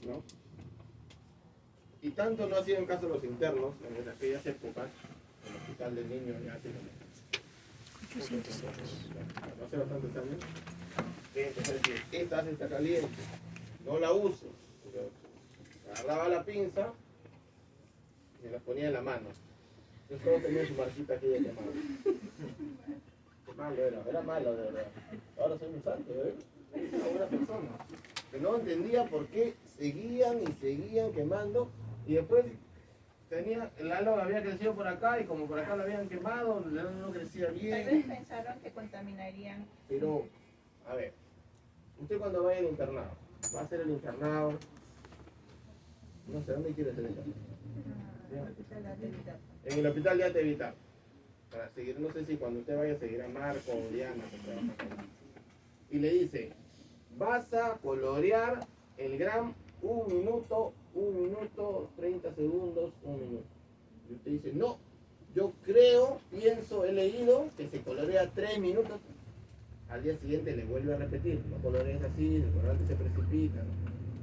¿no? Y tanto no hacían caso los internos en aquellas épocas, el hospital del niño ya hace 800 años, hace bastantes años, que entonces esta está caliente, no la uso, pero agarraba la pinza y se la ponía en la mano. Entonces todos tenían su marquita aquella quemada. Qué malo era malo de verdad. Ahora soy un santo, una buena persona. Que no entendía por qué seguían y seguían quemando y después tenía, el halo había crecido por acá y como por acá lo habían quemado, el halo no crecía bien. Tal vez pensaron que contaminarían. Pero, a ver, usted cuando vaya al internado, va a hacer el internado, no sé, ¿dónde quiere hacer el internado? En el hospital de Ate Vital. Para seguir, no sé si cuando usted vaya a seguir a Marco o Diana, que trabaja con él. Y le dice, vas a colorear el gram 1 minuto, 30 segundos, 1 minuto. Y usted dice, no, yo creo, pienso, he leído que se colorea 3 minutos. Al día siguiente le vuelve a repetir, no colorees así, el colorante se precipita.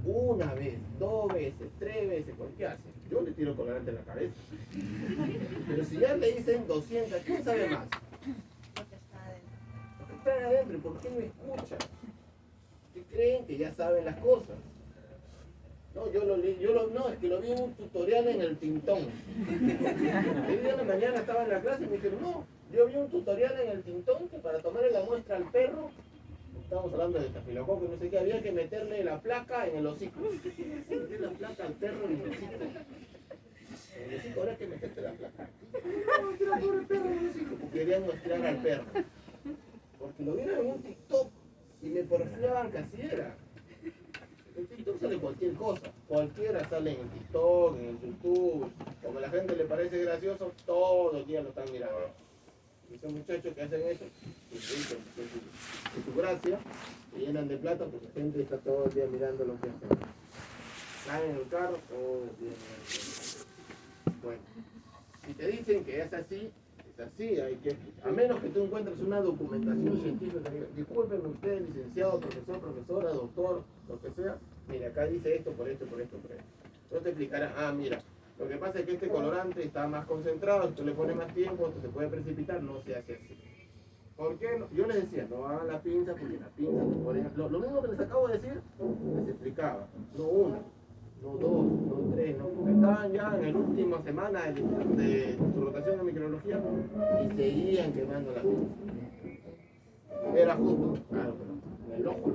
Una vez, 2 veces, 3 veces, ¿por qué hace? Yo le tiro colorante en la cabeza. Pero si ya le dicen 200, ¿quién sabe más? Lo que está adentro. Lo que está adentro, ¿por qué no escuchan? ¿Qué creen que ya saben las cosas? No, no, es que lo vi en un tutorial en el Tintón. El día de la mañana estaba en la clase y me dijeron, no, yo vi un tutorial en el Tintón que para tomarle la muestra al perro, estábamos hablando de estafilococo, no sé qué, había que meterle la placa en el hocico. Meter la placa al perro en el hocico. En el hocico ahora hay que meterte la placa. No, meter al pobre perro en el hocico, porque querían muestrear al perro. Porque lo vieron en un TikTok y me porfiaban que así era. En TikTok sale cualquier cosa, cualquiera sale en el TikTok, en el YouTube, como a la gente le parece gracioso, todos los días lo están mirando. Y esos muchachos que hacen eso, en su gracia, se llenan de plata porque la gente está todo el día mirando lo que hacen. Caen en el carro, todo el día mirando. Bueno, si te dicen que es así, hay que, a menos que tú encuentres una documentación científica, discúlpenme usted, licenciado, profesor, profesora, doctor, lo que sea, mira, acá dice esto, por esto, por esto, por esto. Entonces te explicará, mira, lo que pasa es que este colorante está más concentrado, tú le pones más tiempo, esto se puede precipitar, no se hace así. ¿Por qué? Yo les decía, no hagan la pinza, porque la pinza te pone... Lo mismo que les acabo de decir, les explicaba, no una, no dos, no tres, no, porque estaban ya en la última semana de su rotación de microbiología y seguían quemando la pinza. Era justo, claro, pero en el ojo.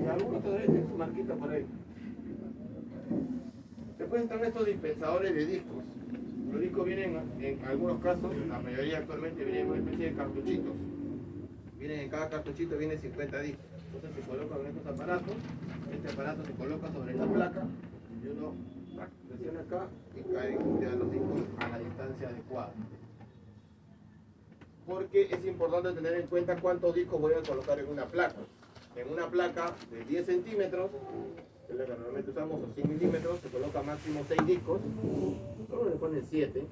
Y algunos todavía tienen su marquita por ahí. Después están estos dispensadores de discos. Los discos vienen, en algunos casos, la mayoría actualmente vienen en una especie de cartuchitos. Vienen en cada cartuchito, viene 50 discos. Entonces se colocan en estos aparatos. Este aparato se coloca sobre la placa y uno presiona acá y caen ya los discos a la distancia adecuada. Porque es importante tener en cuenta cuántos discos voy a colocar en una placa. En una placa de 10 centímetros, que es la que normalmente usamos, o 100 milímetros, se coloca máximo 6 discos. Solo le ponen 7,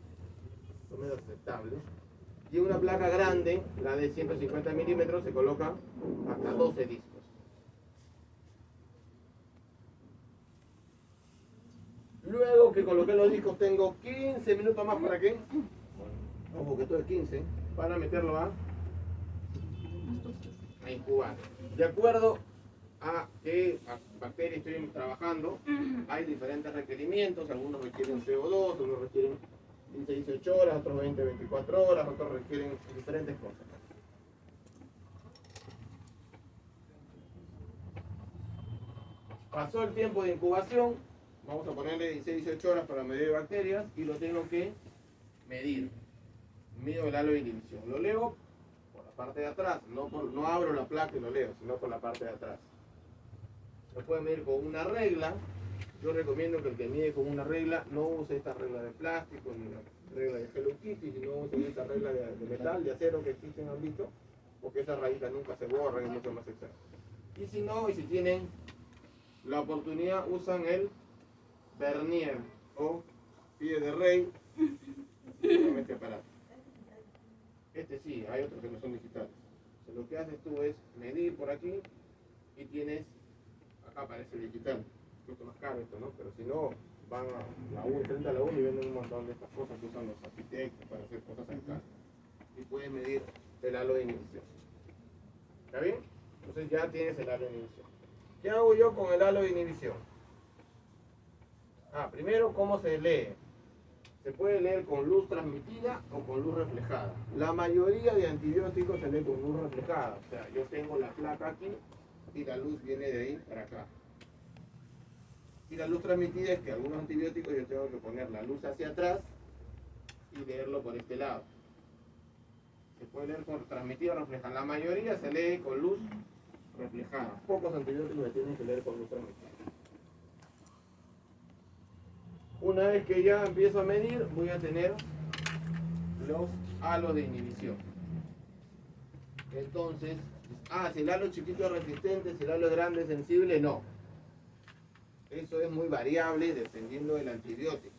son menos aceptables. Y en una placa grande, la de 150 milímetros, se coloca hasta 12 discos. Luego que coloqué los discos, tengo 15 minutos más para qué. Ojo que esto es 15, para meterlo a incubar. De acuerdo a qué bacterias estoy trabajando, hay diferentes requerimientos, algunos requieren CO2, otros requieren 15, 18 horas, otros 20, 24 horas, otros requieren diferentes cosas. Pasó el tiempo de incubación, vamos a ponerle 16, 18 horas para medir bacterias y lo tengo que medir. Mido el halo de inhibición. Lo leo por la parte de atrás, no abro la placa y lo leo, sino por la parte de atrás. Lo pueden medir con una regla. Yo recomiendo que el que mide con una regla no use esta regla de plástico ni la regla de Hello Kitty, sino use esta regla de metal, de acero que existen, han visto, porque esas rayitas nunca se borran, es mucho más exacto. Y si no, y si tienen la oportunidad, usan el vernier o pie de rey con este aparato. Este sí, hay otros que no son digitales. Entonces, lo que haces tú es medir por aquí y tienes acá aparece digital. Un poquito más caro esto, ¿no? Pero si no, van a la U, frente a la U y venden un montón de estas cosas que usan los arquitectos para hacer cosas en casa. Y puedes medir el halo de inhibición. ¿Está bien? Entonces ya tienes el halo de inhibición. ¿Qué hago yo con el halo de inhibición? Primero, ¿cómo se lee? Se puede leer con luz transmitida o con luz reflejada. La mayoría de antibióticos se lee con luz reflejada. O sea, yo tengo la placa aquí y la luz viene de ahí para acá. Y la luz transmitida es que algunos antibióticos yo tengo que poner la luz hacia atrás y leerlo por este lado. Se puede leer con transmitida o reflejada. La mayoría se lee con luz reflejada. Pocos antibióticos se tienen que leer con luz transmitida. Una vez que ya empiezo a medir, voy a tener los halos de inhibición. Entonces, si el halo chiquito es resistente, si el halo es grande es sensible, no. Eso es muy variable dependiendo del antibiótico,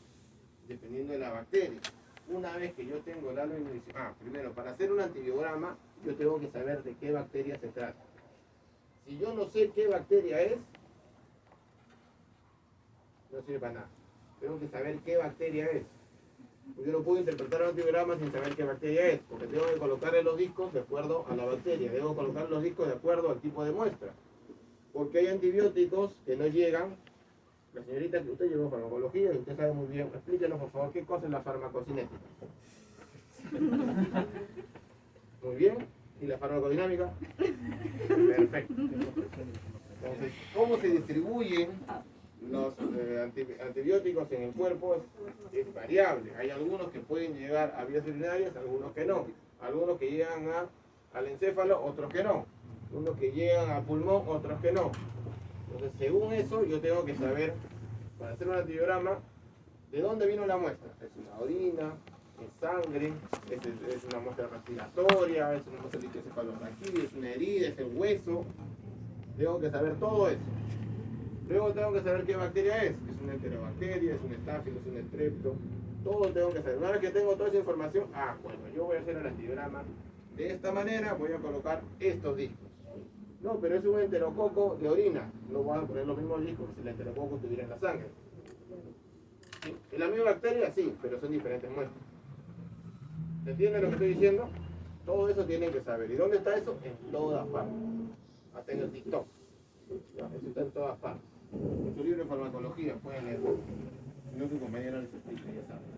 dependiendo de la bacteria. Una vez que yo tengo el halo de inhibición, primero, para hacer un antibiograma, yo tengo que saber de qué bacteria se trata. Si yo no sé qué bacteria es, no sirve para nada. Tengo que saber qué bacteria es. Yo no puedo interpretar un antibiograma sin saber qué bacteria es, porque tengo que colocarle los discos de acuerdo a la bacteria. Debo colocar los discos de acuerdo al tipo de muestra. Porque hay antibióticos que no llegan. La señorita que usted llevó farmacología y usted sabe muy bien. Explíquenos, por favor, qué cosa es la farmacocinética. Muy bien. ¿Y la farmacodinámica? Perfecto. Entonces, ¿cómo se distribuyen los antibióticos en el cuerpo? Es variable. Hay algunos que pueden llegar a vías urinarias, algunos que no. Algunos que llegan al encéfalo, otros que no. Unos que llegan al pulmón, otros que no. Entonces, según eso, yo tengo que saber, para hacer un antibiograma, de dónde vino la muestra. Es una orina, es sangre, es una muestra respiratoria, es una muestra de encefalorraquídea, es una herida, es el hueso. Tengo que saber todo eso. Luego tengo que saber qué bacteria es. Es una enterobacteria, es un estáfilo, es un estrepto. Todo tengo que saber. Una vez que tengo toda esa información, bueno, yo voy a hacer el antibiograma de esta manera, voy a colocar estos discos. No, pero es un enterococo de orina. No voy a poner los mismos discos que si el enterococo estuviera en la sangre. ¿Sí? ¿Es la misma bacteria? Sí, pero son diferentes muestras. ¿Se entiende lo que estoy diciendo? Todo eso tienen que saber. ¿Y dónde está eso? En todas partes. Hasta en el TikTok. Eso está en todas partes. En su libro de farmacología pueden leerlo. Si no, su compañera les explica, ya saben.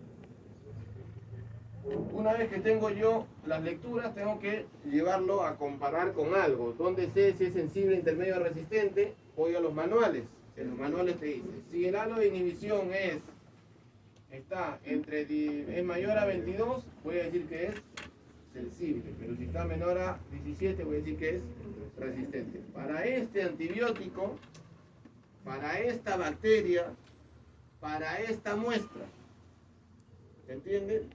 Una vez que tengo yo las lecturas, tengo que llevarlo a comparar con algo. ¿Dónde sé si es sensible, intermedio o resistente? Voy a los manuales. En los manuales te dice, si el halo de inhibición es mayor a 22, voy a decir que es sensible. Pero si está menor a 17, voy a decir que es resistente. Para este antibiótico, para esta bacteria, para esta muestra. ¿Se entiende?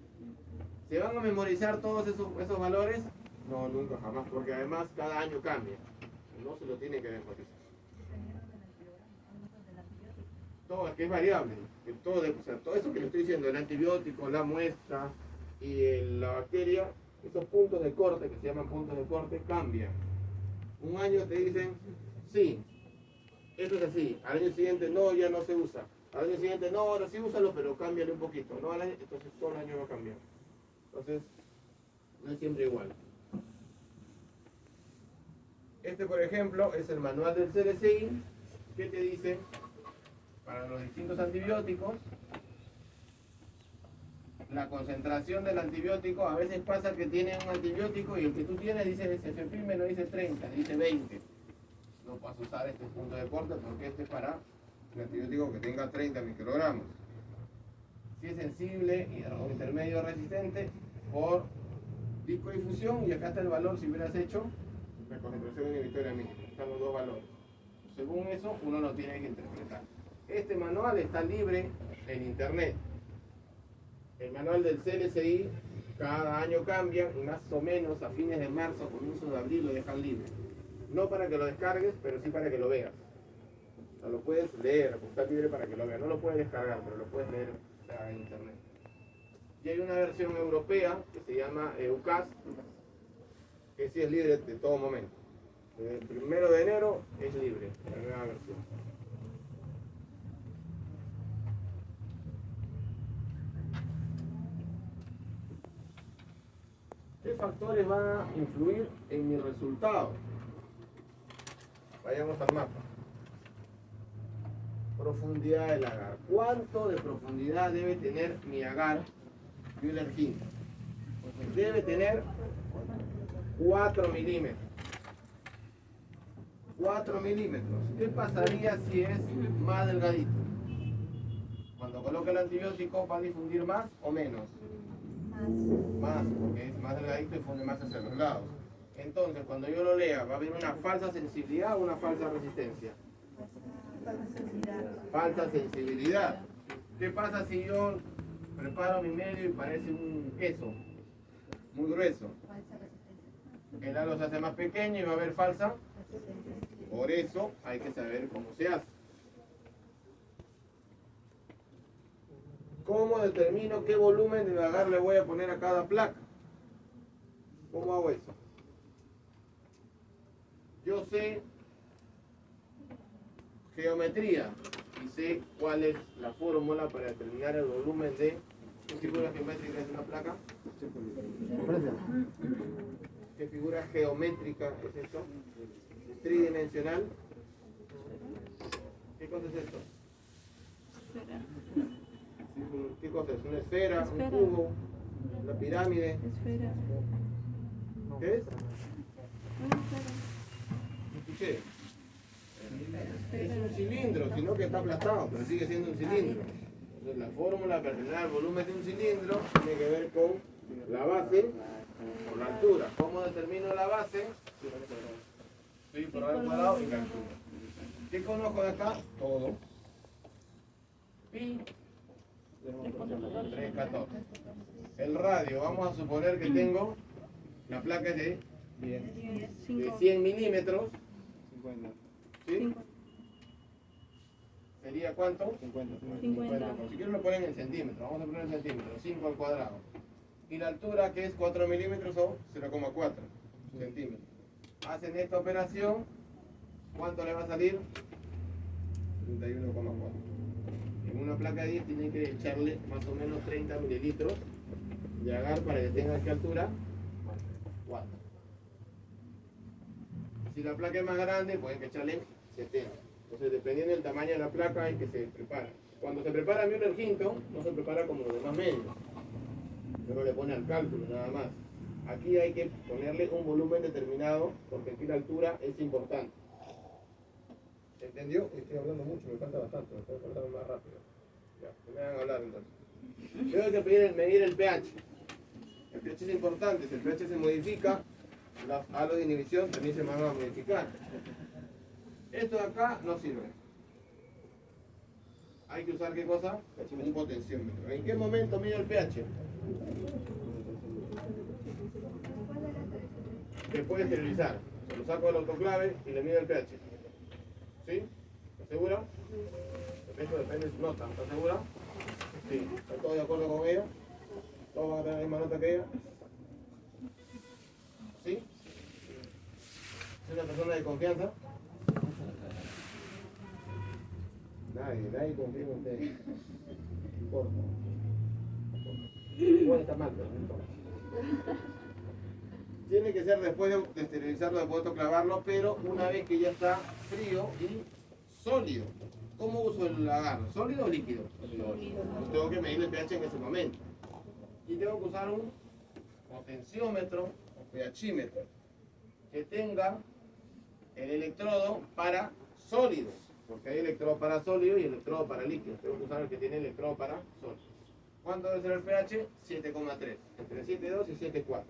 ¿Se van a memorizar todos esos valores? No, nunca, jamás, porque además cada año cambia. No se lo tiene que memorizar. Todo, es que es variable. Todo eso que le estoy diciendo, el antibiótico, la muestra y la bacteria, esos puntos de corte, que se llaman puntos de corte, cambian. Un año te dicen, sí, esto es así. Al año siguiente, no, ya no se usa. Al año siguiente, no, ahora sí úsalo, pero cámbiale un poquito. No, entonces todo el año va a cambiar. Entonces, no es siempre igual. Este, por ejemplo, es el manual del CDCI, que te dice, para los distintos antibióticos, la concentración del antibiótico. A veces pasa que tiene un antibiótico y el que tú tienes dice cefepime, no dice 30, dice 20. No puedes usar este punto de corte porque este es para un antibiótico que tenga 30 microgramos. Si es sensible o intermedio resistente, por discodifusión, y acá está el valor si hubieras hecho la concentración inhibitoria mínima. Están los dos valores. Según eso, uno lo tiene que interpretar. Este manual está libre en internet. El manual del CLCI cada año cambia y más o menos a fines de marzo, comienzo de abril lo dejan libre. No para que lo descargues, pero sí para que lo veas. O sea, lo puedes leer, está libre para que lo veas. No lo puedes descargar, pero lo puedes leer en internet. Y hay una versión europea que se llama EUCAS, que sí es libre de todo momento. Desde el 1 de enero es libre, la nueva versión. ¿Qué factores van a influir en mi resultado? Vayamos al mapa. Profundidad del agar. ¿Cuánto de profundidad debe tener mi agar Müller Hinton? Debe tener 4 milímetros. 4 milímetros. ¿Qué pasaría si es más delgadito? Cuando coloque el antibiótico, ¿va a difundir más o menos? Más, porque es más delgadito y funde más hacia los lados. Entonces, cuando yo lo lea, ¿va a haber una falsa sensibilidad o una falsa resistencia? Falsa sensibilidad. ¿Qué pasa si yo preparo mi medio y parece un queso muy grueso? El halo se hace más pequeño y va a haber falsa. Por eso hay que saber cómo se hace. ¿Cómo determino qué volumen de agar le voy a poner a cada placa? ¿Cómo hago eso? Yo sé geometría y sé cuál es la fórmula para determinar el volumen de ¿qué figura geométrica es una placa? ¿Qué figura geométrica es esto? Tridimensional. ¿Qué cosa es esto? ¿Qué cosa es? ¿Una esfera? ¿Un cubo? ¿Una pirámide? Esfera. ¿Qué es? ¿No escuché? Es un cilindro, sino que está aplastado, pero sigue siendo un cilindro. Entonces la fórmula para determinar el volumen de un cilindro tiene que ver con la base por la altura. ¿Cómo determino la base? Sí, por al cuadrado y la altura. ¿Qué conozco de acá? Todo. Pi 314. El radio, vamos a suponer que tengo la placa es de 100 milímetros. 50. ¿Sí? ¿Sería cuánto? 50. 50. Si quieren lo ponen en centímetros, vamos a poner en centímetros, 5 al cuadrado. Y la altura que es 4 milímetros o 0,4 centímetros. Hacen esta operación, ¿cuánto le va a salir? 31,4. En una placa de 10 tienen que echarle más o menos 30 mililitros de agar para que tenga ¿qué altura? 4. Si la placa es más grande, pueden que echarle 70. Entonces, dependiendo del tamaño de la placa, es que se prepara. Cuando se prepara Müller Hinton, no se prepara como los demás medios. Pero le pone al cálculo, nada más. Aquí hay que ponerle un volumen determinado, porque aquí la altura es importante. ¿Entendió? Estoy hablando mucho, me falta bastante, me tengo que hablar más rápido. Ya, que me hagan hablar entonces. Tengo que medir el pH. El pH es importante, si el pH se modifica, los halos de inhibición también se van a modificar. Esto de acá no sirve. Hay que usar ¿qué cosa? Un potenciómetro. ¿En qué momento mido el pH? Después de esterilizar. Lo saco del autoclave y le mido el pH. ¿Sí? ¿Estás segura? Esto depende de su nota. ¿Estás segura? Sí. ¿Están todos de acuerdo con ella? ¿Todos van a tener la misma nota que ella? ¿Sí? ¿Es una persona de confianza? Nadie confía en usted. No importa. Igual está mal, pero no importa. Tiene que ser después de esterilizarlo, después de clavarlo, pero una vez que ya está frío y sólido. ¿Cómo uso el agar? ¿Sólido o líquido? Sólido. Pues tengo que medir el pH en ese momento. Y tengo que usar un potenciómetro o pHímetro que tenga el electrodo para sólidos. Porque hay electrodo para sólido y electrodo para líquido. Tengo que usar el que tiene electrodo para sólido. ¿Cuánto debe ser el pH? 7,3. Entre 7,2 y 7,4.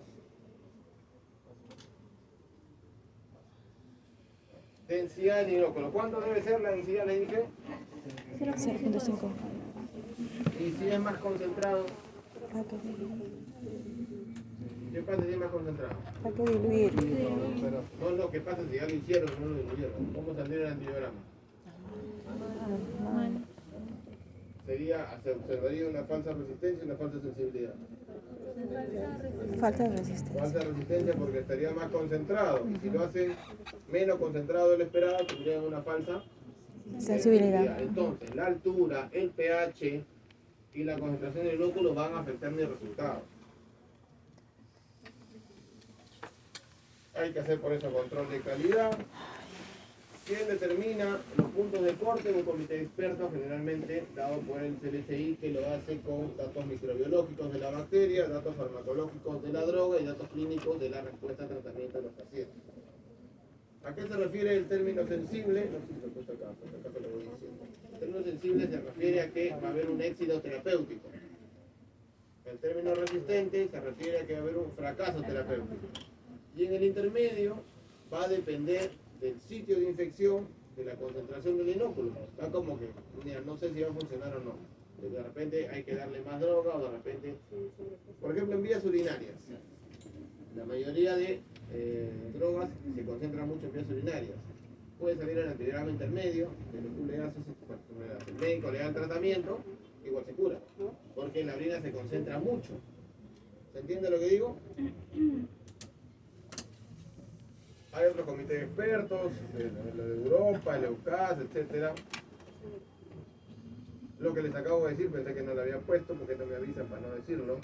Densidad del hidrógeno. ¿Cuánto debe ser la densidad? Le dije. 0.5. Y si es más concentrado, Hay que ¿qué pasa si es más concentrado? diluir. No, no, ¿qué pasa si ya lo hicieron o no lo diluyeron? ¿Cómo saldría el antibiograma? se observaría una falsa resistencia y una falsa sensibilidad. Falta de resistencia. Falsa resistencia porque estaría más concentrado. Y si lo hacen menos concentrado de lo esperado, tendrían una falsa Sensibilidad. Entonces, la altura, el pH y la concentración del inóculo van a afectar mi resultado. Hay que hacer por eso control de calidad. ¿Quién determina los puntos de corte? Un comité de expertos, generalmente dado por el CLCI, que lo hace con datos microbiológicos de la bacteria, datos farmacológicos de la droga y datos clínicos de la respuesta al tratamiento de los pacientes. ¿A qué se refiere el término sensible? No sé si lo he puesto acá, pero acá te lo voy diciendo. El término sensible se refiere a que va a haber un éxito terapéutico. El término resistente se refiere a que va a haber un fracaso terapéutico. Y en el intermedio va a depender del sitio de infección, de la concentración del inóculo. Está como que, mira, no sé si va a funcionar o no. De repente hay que darle más droga o de repente, por ejemplo, en vías urinarias. La mayoría de drogas se concentran mucho en vías urinarias. Puede salir el antigrama intermedio, pero tú le haces, el médico le da el tratamiento, igual se cura. Porque en la orina se concentra mucho. ¿Se entiende lo que digo? Hay otros comités de expertos, lo de Europa, el EUCAS, etc. Lo que les acabo de decir, pensé que no lo había puesto, porque no me avisan para no decirlo.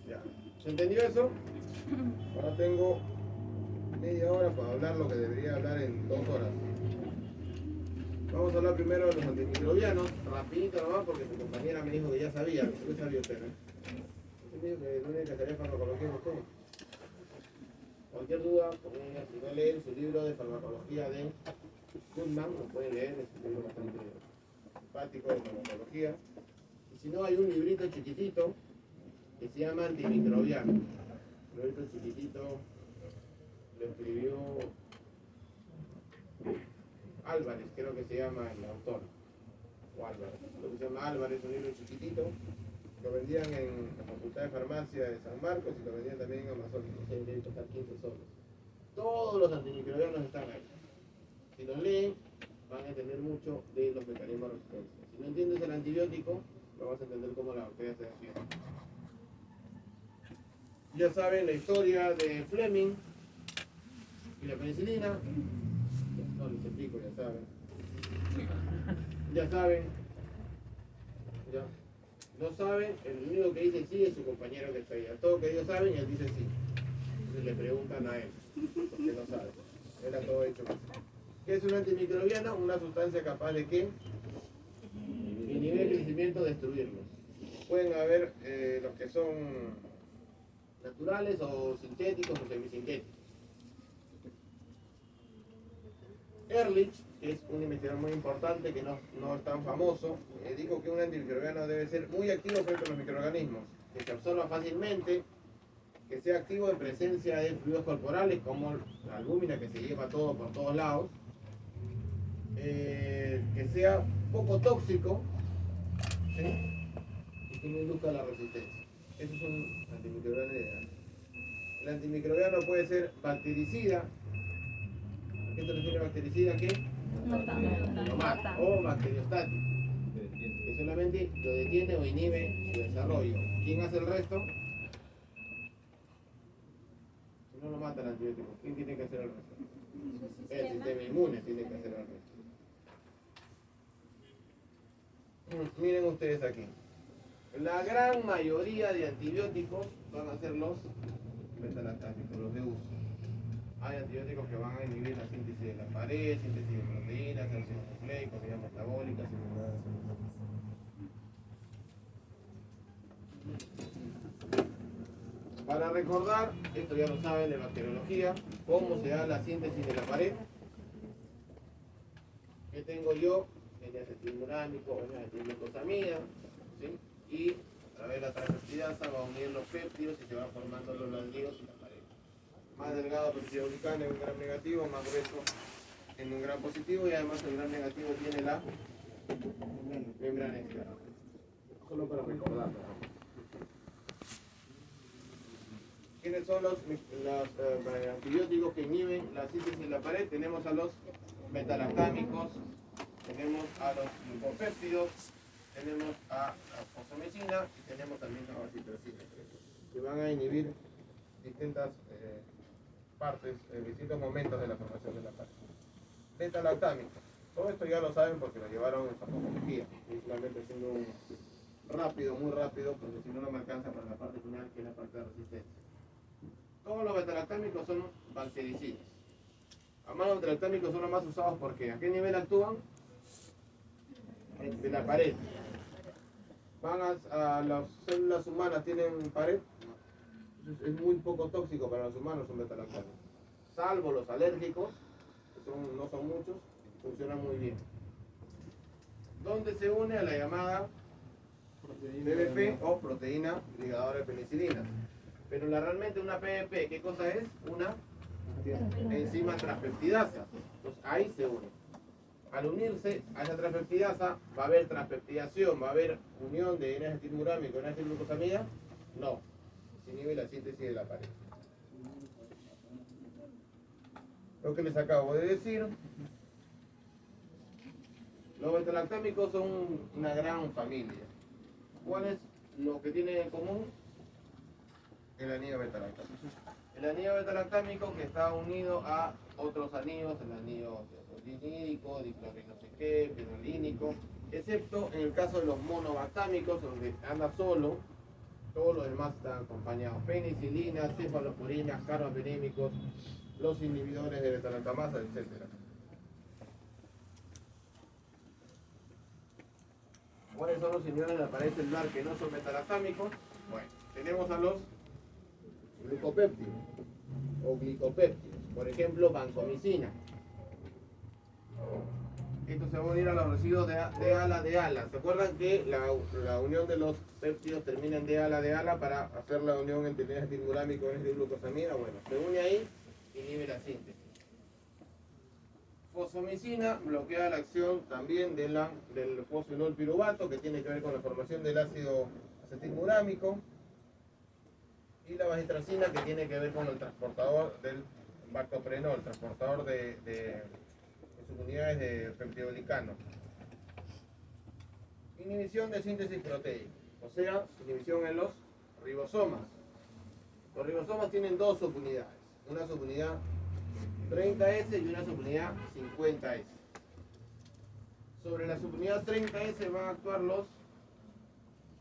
Ya. ¿Se entendió eso? Ahora tengo media hora para hablar lo que debería hablar en 2 horas. Vamos a hablar primero de los antimicrobianos, rapidito nomás, porque su compañera me dijo que ya sabía. ¿Qué sabía usted? Usted me dijo que no tiene que saber farmacología con usted. Cualquier duda, si no leen su libro de farmacología de Goodman, lo pueden leer, es un libro bastante simpático de farmacología. Y si no, hay un librito chiquitito que se llama Antimicrobiano. Un librito chiquitito lo escribió Álvarez, creo que se llama el autor. O Álvarez. Lo que se llama Álvarez, un libro chiquitito. Lo vendían en la Facultad de Farmacia de San Marcos y lo vendían también en Amazon. No sé, debe costar 15 soles. Todos los antimicrobianos están ahí. Si los leen, van a entender mucho de los mecanismos de resistencia. Si no entiendes el antibiótico, no vas a entender cómo la bacteria se defiende. Ya saben la historia de Fleming y la penicilina. No les explico, ya saben. Ya saben. Ya. No saben, el único que dice sí es su compañero que está ahí. A todo que ellos saben, él dice sí. Entonces le preguntan a él, porque no sabe. Él ha todo hecho. ¿Qué es un antimicrobiano? Una sustancia capaz de que inhibir el crecimiento, destruirlos. Pueden haber los que son naturales o sintéticos o semisintéticos. Ehrlich, que es un investigador muy importante que no es tan famoso, dijo que un antimicrobiano debe ser muy activo frente a los microorganismos, que se absorba fácilmente, que sea activo en presencia de fluidos corporales como la albúmina que se lleva todo por todos lados, que sea poco tóxico, ¿sí? Y que no induzca la resistencia. Eso es un antimicrobiano ideal. El antimicrobiano puede ser bactericida. ¿A qué se refiere bactericida? ¿Qué? No mata. O bacteriostático, que solamente lo detiene o inhibe su desarrollo. ¿Quién hace el resto? Si no lo mata el antibiótico, ¿quién tiene que hacer el resto? El sistema inmune tiene que hacer el resto. Miren ustedes aquí. La gran mayoría de antibióticos van a ser los metalactámicos, los de uso. Hay antibióticos que van a inhibir la síntesis de la pared, síntesis de proteínas, ácidos nucleicos, vías metabólicas, y para recordar, esto ya lo saben de bacteriología, cómo se da la síntesis de la pared. ¿Qué tengo yo? N-acetilmurámico, N-acetilglucosamida, ¿sí? Y a través de la transversidasa va a unir los péptidos y se van formando los ladrillos y la pared. Más delgado peptidoglicano en un gram negativo, más grueso en un gram positivo, y además el gram negativo tiene la membrana externa. Solo para recordarlo. ¿Quiénes son los antibióticos que inhiben la síntesis de la pared? Tenemos a los metalactámicos, tenemos a los glicopéptidos, tenemos a la fosfomicina y tenemos también a la citrosina, que van a inhibir distintas partes, distintos momentos de la formación de la pared. Beta-lactámico. Todo esto ya lo saben porque lo llevaron en farmacología. Estoy solamente haciendo un rápido, muy rápido, porque si no, no me alcanza para la parte final, que es la parte de resistencia. Todos los beta-lactámicos son bactericidas. Además, los beta-lactámicos son los más usados porque ¿a qué nivel actúan? De la pared. Van a las células humanas, tienen pared. Es muy poco tóxico para los humanos un beta-lactámico. Salvo los alérgicos, que no son muchos, funcionan muy bien. ¿Dónde se une? A la llamada PVP o proteína ligadora de penicilina. Pero realmente una PVP, ¿qué cosa es? Una enzima transpeptidasa. Entonces ahí se une. Al unirse a esa transpeptidasa, ¿va a haber transpeptidación? ¿Va a haber unión de N-acetilmurámico con N-acetilglucosamida? No. Se inhibe la síntesis de la pared. Lo que les acabo de decir. Los beta-lactámicos son una gran familia. ¿Cuál es lo que tienen en común? El anillo beta-lactámico. El anillo beta-lactámico que está unido a otros anillos, el anillo dinídico, diclorino no sé qué, fenolínico, excepto en el caso de los monobactámicos, donde anda solo, todos los demás están acompañados. Penicilinas, cefalopurinas, carbapenémicos, los inhibidores de beta-lactamasa, etc. ¿Cuáles son los inhibidores de la pared celular que no son beta-lactámicos? Bueno, tenemos a los glucopéptidos o glicopéptidos, por ejemplo, vancomicina. Esto se va a unir a los residuos de ala. ¿Se acuerdan que la unión de los péptidos termina en de ala para hacer la unión entre N-acetilmurámico y N-glucosamina? Bueno, se une ahí y inhibe la síntesis. Fosfomicina bloquea la acción también del fosfenol piruvato, que tiene que ver con la formación del ácido acetilmurámico. Y la bacitracina, que tiene que ver con el transportador del bactoprenol, transportador de subunidades de peptidoglicano. Inhibición de síntesis proteica, o sea, inhibición en los ribosomas. Los ribosomas tienen dos subunidades, una subunidad 30S y una subunidad 50S. Sobre la subunidad 30S van a actuar los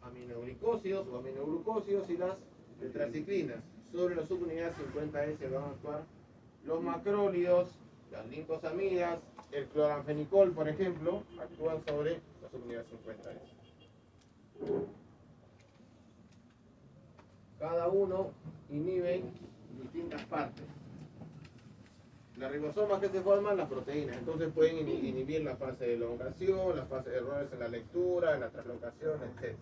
aminoglicósidos o aminoglucósidos y las tetraciclinas. Sobre la subunidad 50S van a actuar los macrólidos, las linfosamidas, el cloranfenicol, por ejemplo, actúan sobre la subunidad 50S. Cada uno inhibe distintas partes. Las ribosomas que se forman, las proteínas, entonces pueden inhibir la fase de elongación, la fase de errores en la lectura, en la translocación, etc.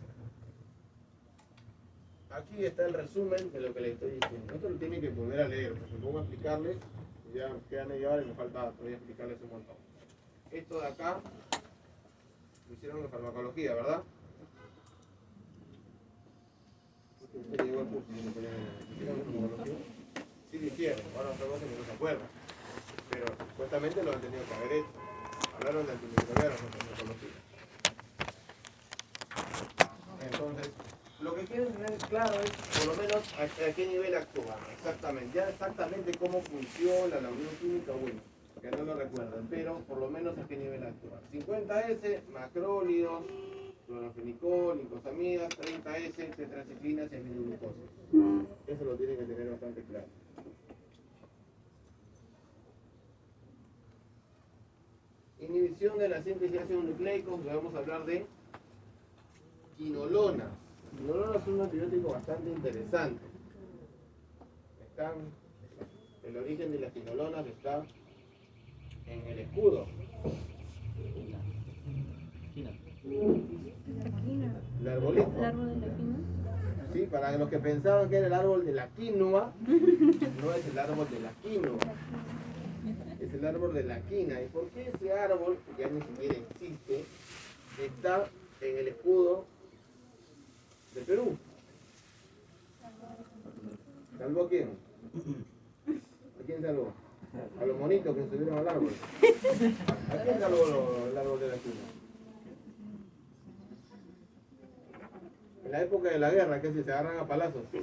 Aquí está el resumen de lo que les estoy diciendo. Esto lo tienen que volver a leer, porque me pongo a explicarles, y ya quedan media hora y me falta todavía explicarles un montón. Esto de acá, lo hicieron en farmacología, ¿verdad? ¿Usted llegó al curso y no hicieron en farmacología? Sí lo hicieron, ahora otra cosa que no se acuerdan. Pero supuestamente lo han tenido que haber hecho. Hablaron de antimicrobianos en farmacología. Entonces, lo que quieren tener claro es, por lo menos, a qué nivel actúan. Exactamente. Ya exactamente cómo funciona la unión química, bueno, que no lo recuerdan, pero por lo menos a qué nivel actúan. 50S, macrólidos, cloranfenicol, glicosamidas, 30S, tetraciclinas y aminoglucosas. Eso lo tienen que tener bastante claro. Inhibición de la síntesis de ácidos nucleicos, vamos a hablar de quinolonas. Quinolonas son un antibiótico bastante interesante. El origen de las quinolonas está en el escudo. El arbolito. ¿El árbol de la quinoa? Sí, para los que pensaban que era el árbol de la quinoa, no es el árbol de la quinoa. Es el árbol de la quina. ¿Y por qué ese árbol, que ya ni siquiera existe, está en el escudo de Perú? ¿Salvó a quién? ¿A quién salvó? A los monitos que subieron al árbol. ¿A quién salvó el árbol de la quina? En la época de la guerra, que si se agarran a palazos. ¿Qué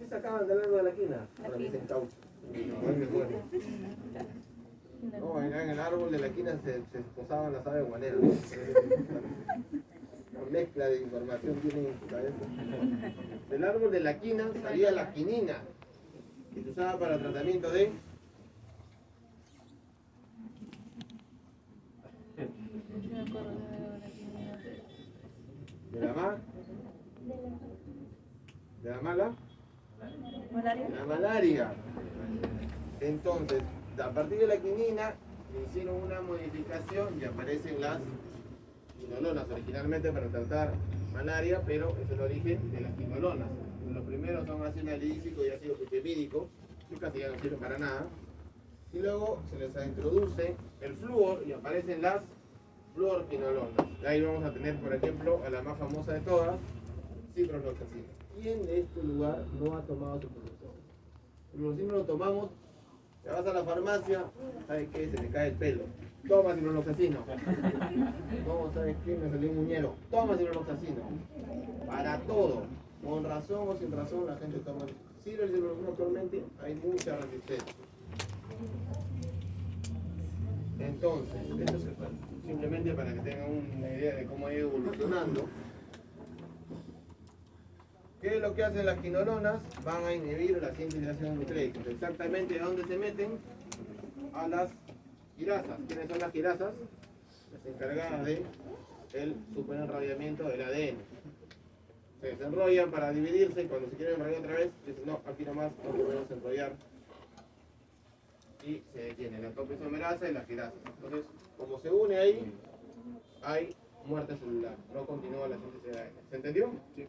sacaban del árbol de la quina? Ahora dicen caucho. No, en el árbol de la quina se posaban las aves guaneras. Una mezcla de información tienen en su cabeza. Del árbol de la quina salía la quinina, que se usaba para tratamiento de... ¿De la ma? ¿De la mala? ¿Malaria? La malaria. Entonces, a partir de la quinina, hicieron una modificación y aparecen las quinolonas, originalmente para tratar malaria, pero es el origen de las quinolonas. Los primeros son ácido anhídrico y ácido pipimídico, que casi ya no sirven para nada. Y luego se les introduce el flúor y aparecen las fluorquinolonas. Ahí vamos a tener, por ejemplo, a la más famosa de todas, ciprofloxacina. ¿Quién de este lugar no ha tomado ciprofloxacina? Ciprofloxacina lo tomamos, te vas a la farmacia, ¿sabes qué? Se te cae el pelo. Toma ciprofloxacina. No, ¿sabes qué? Me salió un muñero. Toma ciprofloxacina. Para todo, con razón o sin razón, la gente toma. Sirve el ciprofloxacina actualmente, hay mucha resistencia. Entonces, esto es simplemente para que tengan una idea de cómo ha ido evolucionando. ¿Qué es lo que hacen las quinolonas? Van a inhibir la síntesis de ácidos nucleicos. Exactamente ¿a dónde se meten? A las quirasas. ¿Quiénes son las quirasas? Las encargadas de el superenrollamiento del ADN. Se desenrollan para dividirse y cuando se quieren enrollar otra vez, dicen no, aquí nomás no podemos enrollar. Y se detiene la topoisomerasa y las quirasas. Entonces, como se une ahí, hay muerte celular. No continúa la síntesis de ADN. ¿Se entendió? Sí.